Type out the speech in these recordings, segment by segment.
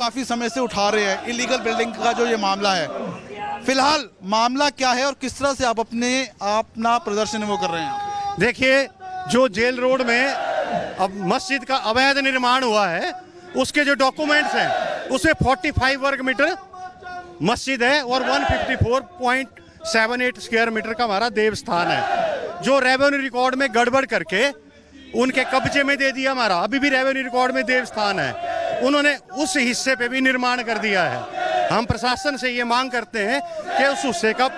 काफी समय से उठा रहे हैं इलीगल बिल्डिंग का जो ये मामला है, फिलहाल मामला क्या है और किस तरह से आप अपना प्रदर्शन वो कर रहे हैं? देखिए, जो जेल रोड में अब मस्जिद का अवैध निर्माण हुआ है, उसके जो डॉक्यूमेंट्स हैं उसमें 45 वर्ग मीटर मस्जिद है और 154.78 स्क्वायर मीटर का हमारा देवस्थान है, जो रेवेन्यू रिकॉर्ड में गड़बड़ करके उनके कब्जे में दे दिया। हमारा अभी भी रेवेन्यू रिकॉर्ड में देवस्थान है, उन्होंने उस हिस्से पे भी निर्माण कर दिया है। हम प्रशासन से ये मांग करते हैं कि उस हिस्से का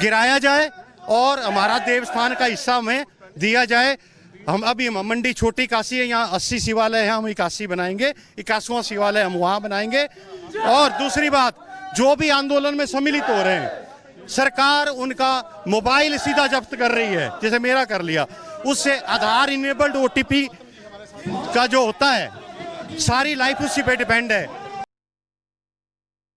गिराया जाए और हमारा देवस्थान का हिस्सा हमें दिया जाए। हम मंडी छोटी काशी है, यहाँ 80 शिवालय है, हम 81 बनाएंगे, 81वां शिवालय हम वहाँ बनाएंगे। और दूसरी बात, जो भी आंदोलन में सम्मिलित हो रहे हैं, सरकार उनका मोबाइल सीधा जब्त कर रही है, जैसे मेरा कर लिया, उससे आधार इनेबल्ड OTP का जो होता है, सारी लाइफ उसी पे डिपेंड है।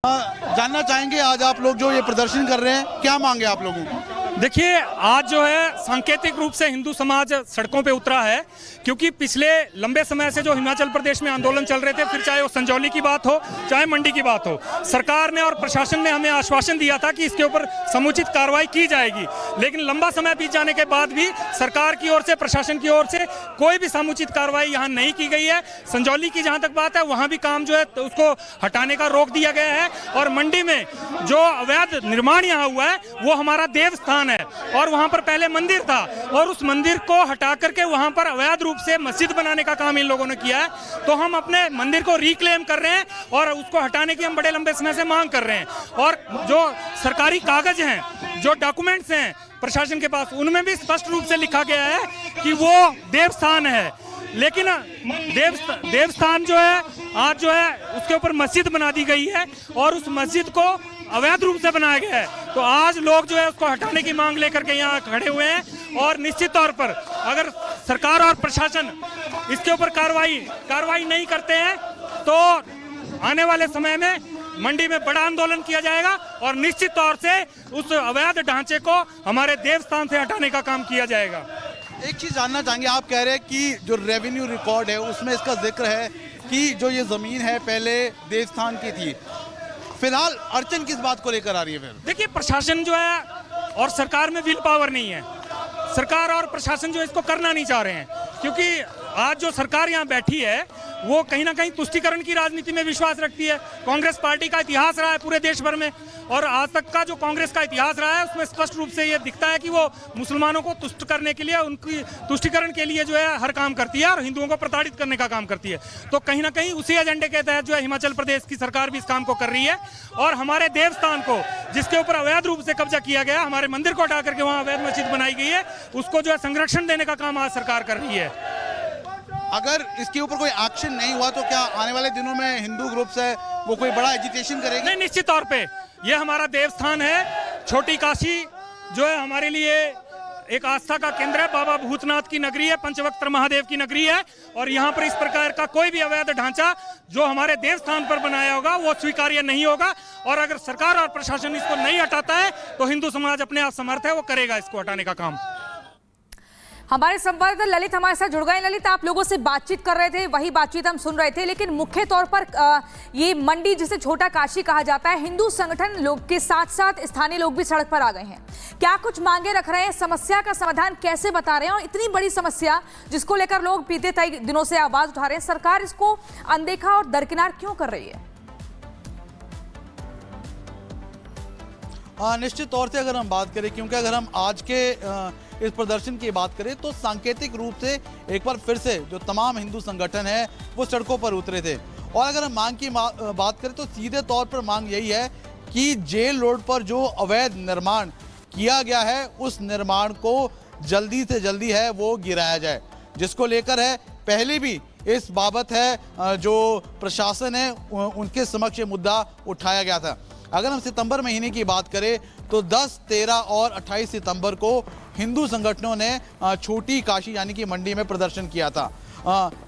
जानना चाहेंगे आज आप लोग जो ये प्रदर्शन कर रहे हैं, क्या मांगे आप लोगों को? देखिए, आज जो है सांकेतिक रूप से हिंदू समाज सड़कों पे उतरा है, क्योंकि पिछले लंबे समय से जो हिमाचल प्रदेश में आंदोलन चल रहे थे, फिर चाहे वो संजौली की बात हो चाहे मंडी की बात हो, सरकार ने और प्रशासन ने हमें आश्वासन दिया था कि इसके ऊपर समुचित कार्रवाई की जाएगी। लेकिन लंबा समय बीत जाने के बाद भी सरकार की ओर से, प्रशासन की ओर से कोई भी समुचित कार्रवाई यहाँ नहीं की गई है। संजौली की जहाँ तक बात है, वहाँ भी काम जो है तो उसको हटाने का रोक दिया गया है। और मंडी में जो अवैध निर्माण यहाँ हुआ है वो हमारा देवस्थान है, और वहां पर पहले मंदिर था, और उस मंदिर को हटा करके वहां पर अवैध रूप से मस्जिद बनाने का काम इन लोगों ने किया है। तो हम अपने मंदिर को रिक्लेम कर रहे हैं और उसको हटाने की हम बड़े लंबे समय से मांग कर रहे हैं। और जो सरकारी कागज हैं, जो डॉक्यूमेंट्स हैं प्रशासन के पास, उनमें भी स्पष्ट रूप से लिखा गया है कि वो देवस्थान है। लेकिन देवस्थान जो है आज जो है उसके ऊपर मस्जिद बना दी गई है और उस मस्जिद को अवैध रूप से बनाया गया है। तो आज लोग जो है उसको हटाने की मांग लेकर के यहाँ खड़े हुए हैं। और निश्चित तौर पर अगर सरकार और प्रशासन इसके ऊपर कार्रवाई नहीं करते हैं तो आने वाले समय में मंडी में बड़ा आंदोलन किया जाएगा और निश्चित तौर से उस अवैध ढांचे को हमारे देवस्थान से हटाने का काम किया जाएगा। एक चीज जानना चाहेंगे, आप कह रहे हैं कि जो रेवेन्यू रिकॉर्ड है उसमें इसका जिक्र है कि जो ये जमीन है पहले देवस्थान की थी, फिलहाल अड़चन किस बात को लेकर आ रही है? फिर देखिए, प्रशासन जो है और सरकार में विल पावर नहीं है। सरकार और प्रशासन जो इसको करना नहीं चाह रहे हैं, क्योंकि आज जो सरकार यहाँ बैठी है वो कहीं ना कहीं तुष्टीकरण की राजनीति में विश्वास रखती है। कांग्रेस पार्टी का इतिहास रहा है पूरे देश भर में, और आज तक का जो कांग्रेस का इतिहास रहा है उसमें स्पष्ट रूप से ये दिखता है कि वो मुसलमानों को तुष्ट करने के लिए, उनकी तुष्टीकरण के लिए जो है हर काम करती है और हिंदुओं को प्रताड़ित करने का काम करती है। तो कहीं ना कहीं उसी एजेंडे के तहत जो है हिमाचल प्रदेश की सरकार भी इस काम को कर रही है। और हमारे देवस्थान को, जिसके ऊपर अवैध रूप से कब्जा किया गया, हमारे मंदिर को हटा करके वहाँ अवैध मस्जिद बनाई गई है, उसको जो है संरक्षण देने का काम आज सरकार कर रही है। अगर इसके ऊपर कोई एक्शन नहीं हुआ तो क्या आने वाले दिनों में हिंदू ग्रुप्स है वो कोई बड़ा एजिटेशन करेंगे? नहीं, निश्चित तौर पे ये हमारा देवस्थान है। छोटी काशी जो है हमारे लिए एक आस्था का केंद्र है, बाबा भूतनाथ की नगरी है, पंचवक्त्र महादेव की नगरी है, और यहाँ पर इस प्रकार का कोई भी अवैध ढांचा जो हमारे देवस्थान पर बनाया होगा वो स्वीकार्य नहीं होगा। और अगर सरकार और प्रशासन इसको नहीं हटाता है तो हिंदू समाज अपने आप समर्थ है, वो करेगा इसको हटाने का काम। हमारे संवाददाता ललित हमारे साथ जुड़ गए। ललित, आप लोगों से बातचीत कर रहे थे, वही बातचीत हम सुन रहे थे, लेकिन मुख्य तौर पर ये मंडी जिसे छोटा काशी कहा जाता है, हिंदू संगठन लोग के साथ साथ स्थानीय लोग भी सड़क पर आ गए हैं। क्या कुछ मांगे रख रहे हैं? समस्या का समाधान कैसे बता रहे हैं? और इतनी बड़ी समस्या जिसको लेकर लोग बीते कई दिनों से आवाज उठा रहे हैं, सरकार इसको अनदेखा और दरकिनार क्यों कर रही है? निश्चित तौर से अगर हम बात करें, क्योंकि अगर हम आज के इस प्रदर्शन की बात करें तो सांकेतिक रूप से एक बार फिर से जो तमाम हिंदू संगठन है वो सड़कों पर उतरे थे। और अगर हम मांग की बात करें तो सीधे तौर पर मांग यही है कि जेल रोड पर जो अवैध निर्माण किया गया है उस निर्माण को जल्दी से जल्दी है वो गिराया जाए, जिसको लेकर है पहले भी इस बाबत है जो प्रशासन है उनके समक्ष मुद्दा उठाया गया था। अगर हम सितंबर महीने की बात करें तो 10, 13 और 28 सितंबर को हिंदू संगठनों ने छोटी काशी यानी कि मंडी में प्रदर्शन किया था।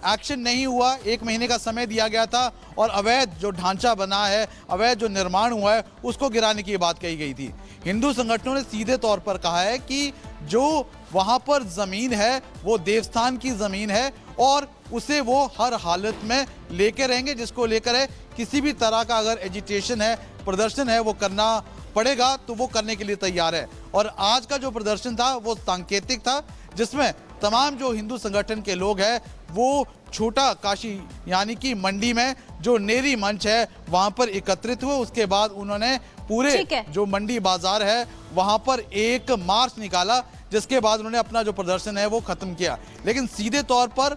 एक्शन नहीं हुआ, 1 महीने का समय दिया गया था और अवैध जो ढांचा बना है, अवैध जो निर्माण हुआ है उसको गिराने की बात कही गई थी। हिंदू संगठनों ने सीधे तौर पर कहा है कि जो वहाँ पर ज़मीन है वो देवस्थान की ज़मीन है और उसे वो हर हालत में लेके रहेंगे, जिसको लेकर है किसी भी तरह का अगर एजिटेशन है, प्रदर्शन है, वो करना पड़ेगा तो वो करने के लिए तैयार है। और आज का जो प्रदर्शन था वो सांकेतिक था, जिसमें तमाम जो हिंदू संगठन के लोग हैं वो छोटा काशी यानी कि मंडी में जो नेरी मंच है वहां पर एकत्रित हुए। उसके बाद उन्होंने पूरे जो मंडी बाजार है वहां पर एक मार्च निकाला, जिसके बाद उन्होंने अपना जो प्रदर्शन है वो खत्म किया। लेकिन सीधे तौर पर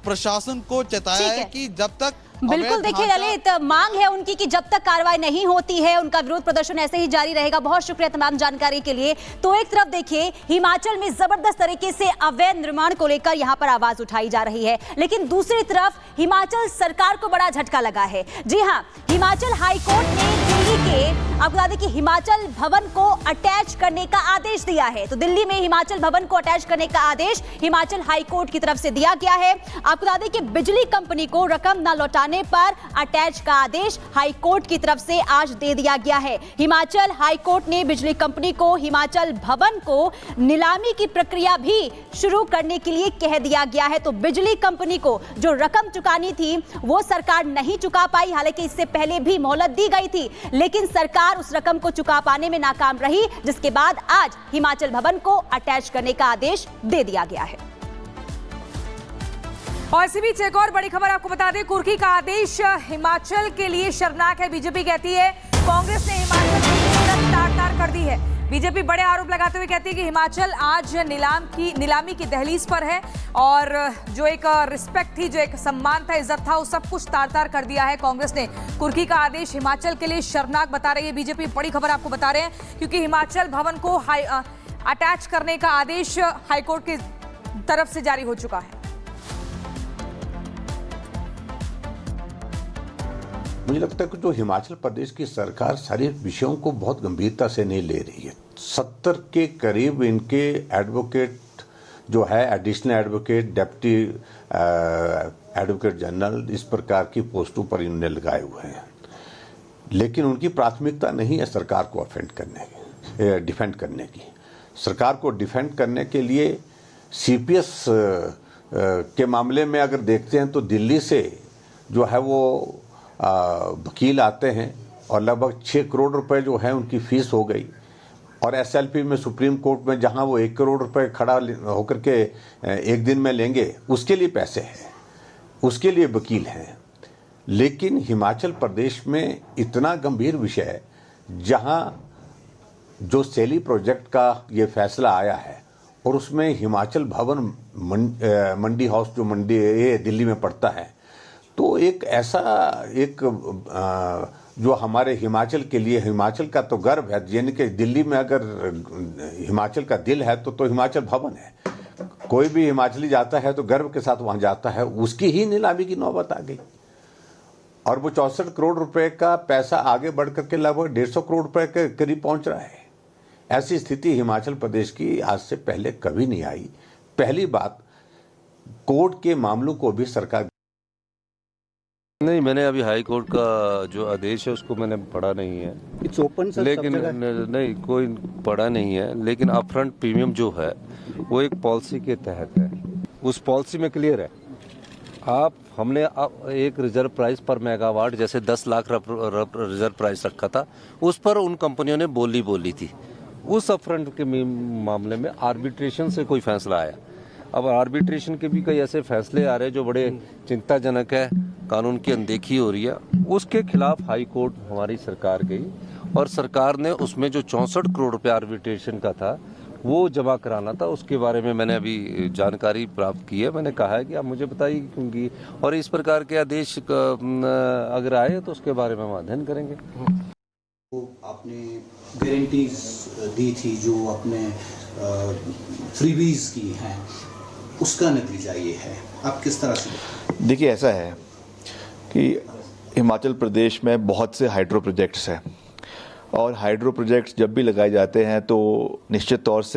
प्रशासन को चेताया है कि जब तक बिल्कुल देखिए ललित, मांग है उनकी कि जब तक कार्रवाई नहीं होती है उनका विरोध प्रदर्शन ऐसे ही जारी रहेगा। बहुत शुक्रिया तमाम जानकारी के लिए। तो एक तरफ देखिए हिमाचल में जबरदस्त तरीके से अवैध निर्माण को लेकर यहां पर आवाज उठाई जा रही है, लेकिन दूसरी तरफ हिमाचल सरकार को बड़ा झटका लगा है। जी हां, हिमाचल हाईकोर्ट ने दिल्ली के आपको बता दें कि हिमाचल भवन को अटैच करने का आदेश दिया है। तो दिल्ली में हिमाचल भवन को अटैच करने का आदेश हिमाचल हाईकोर्ट की तरफ से दिया गया है। आपको बता दें कि बिजली कंपनी को रकम न लौटाने पर अटैच का आदेश हाईकोर्ट की तरफ से आज दे दिया गया है। हिमाचल हाईकोर्ट ने बिजली कंपनी को हिमाचल भवन को नीलामी की प्रक्रिया भी शुरू करने के लिए कह दिया गया है। तो बिजली कंपनी को जो रकम चुकानी थी वो सरकार नहीं चुका पाई, हालांकि इससे पहले भी मोहलत दी गई थी, लेकिन सरकार उस रकम को चुका पाने में नाकाम रही, जिसके बाद आज हिमाचल भवन को अटैच करने का आदेश दे दिया गया है। और इसी बीच एक और बड़ी खबर आपको बता दें, कुर्की का आदेश हिमाचल के लिए शर्मनाक है। बीजेपी कहती है कांग्रेस ने हिमाचल की तार-तार कर दी है। बीजेपी बड़े आरोप लगाते हुए कहती है कि हिमाचल आज नीलामी की दहलीज पर है और जो एक रिस्पेक्ट थी, जो एक सम्मान था, इज्जत था, वो सब कुछ तार-तार कर दिया है कांग्रेस ने। कुर्की का आदेश हिमाचल के लिए शर्मनाक बता रही है बीजेपी। बड़ी खबर आपको बता रहे हैं क्योंकि हिमाचल भवन को अटैच करने का आदेश हाईकोर्ट की तरफ से जारी हो चुका है। मुझे लगता है कि जो हिमाचल प्रदेश की सरकार सारे विषयों को बहुत गंभीरता से नहीं ले रही है। 70 के करीब इनके एडवोकेट जो है, additional advocate, deputy advocate general, इस प्रकार की पोस्टों पर इन्होंने लगाए हुए हैं, लेकिन उनकी प्राथमिकता नहीं है सरकार को डिफेंड करने की। सरकार को डिफेंड करने के लिए सीपीएस के मामले में अगर देखते हैं तो दिल्ली से जो है वो वकील आते हैं और लगभग 6 करोड़ रुपए जो है उनकी फीस हो गई। और एसएलपी में सुप्रीम कोर्ट में जहां वो 1 करोड़ रुपए खड़ा होकर के एक दिन में लेंगे, उसके लिए पैसे हैं, उसके लिए वकील हैं। लेकिन हिमाचल प्रदेश में इतना गंभीर विषय है, जहां जो सेली प्रोजेक्ट का ये फैसला आया है और उसमें हिमाचल भवन मंडी हाउस जो ये दिल्ली में पड़ता है, तो एक ऐसा जो हमारे हिमाचल के लिए, हिमाचल का तो गर्व है, यानी कि दिल्ली में अगर हिमाचल का दिल है तो हिमाचल भवन है। कोई भी हिमाचली जाता है तो गर्व के साथ वहां जाता है, उसकी ही नीलामी की नौबत आ गई। और वो 64 करोड़ रुपए का पैसा आगे बढ़ करके लगभग 150 करोड़ रुपए के करीब पहुंच रहा है। ऐसी स्थिति हिमाचल प्रदेश की आज से पहले कभी नहीं आई। पहली बात, कोर्ट के मामलों को भी सरकार नहीं, मैंने अभी हाई कोर्ट का जो आदेश है उसको मैंने पढ़ा नहीं है। इट्स ओपन सर, लेकिन नहीं, कोई पढ़ा नहीं है। लेकिन अपफ्रंट प्रीमियम जो है वो एक पॉलिसी के तहत है, उस पॉलिसी में क्लियर है। हमने एक रिजर्व प्राइस पर मेगावाट जैसे 10 लाख रिजर्व प्राइस रखा था, उस पर उन कंपनियों ने बोली थी। उस अपफ्रंट के मामले में आर्बिट्रेशन से कोई फैसला आया। अब आर्बिट्रेशन के भी कई ऐसे फैसले आ रहे हैं जो बड़े चिंताजनक है, कानून की अनदेखी हो रही है। उसके खिलाफ हाई कोर्ट हमारी सरकार गई और सरकार ने उसमें जो 64 करोड़ रुपए आर्बिट्रेशन का था वो जमा कराना था। उसके बारे में मैंने अभी जानकारी प्राप्त की है। मैंने कहा है कि आप मुझे बताइए क्योंकि, और इस प्रकार के आदेश अगर आए तो उसके बारे में हम अध्ययन करेंगे। वो आपने गारंटीज दी थी जो आपने फ्रीबीज की हैं, उसका नतीजा ये है। आप किस तरह से देखिए, ऐसा है कि हिमाचल प्रदेश में बहुत से हाइड्रो प्रोजेक्ट्स हैं और हाइड्रो प्रोजेक्ट्स जब भी लगाए जाते हैं तो निश्चित तौर से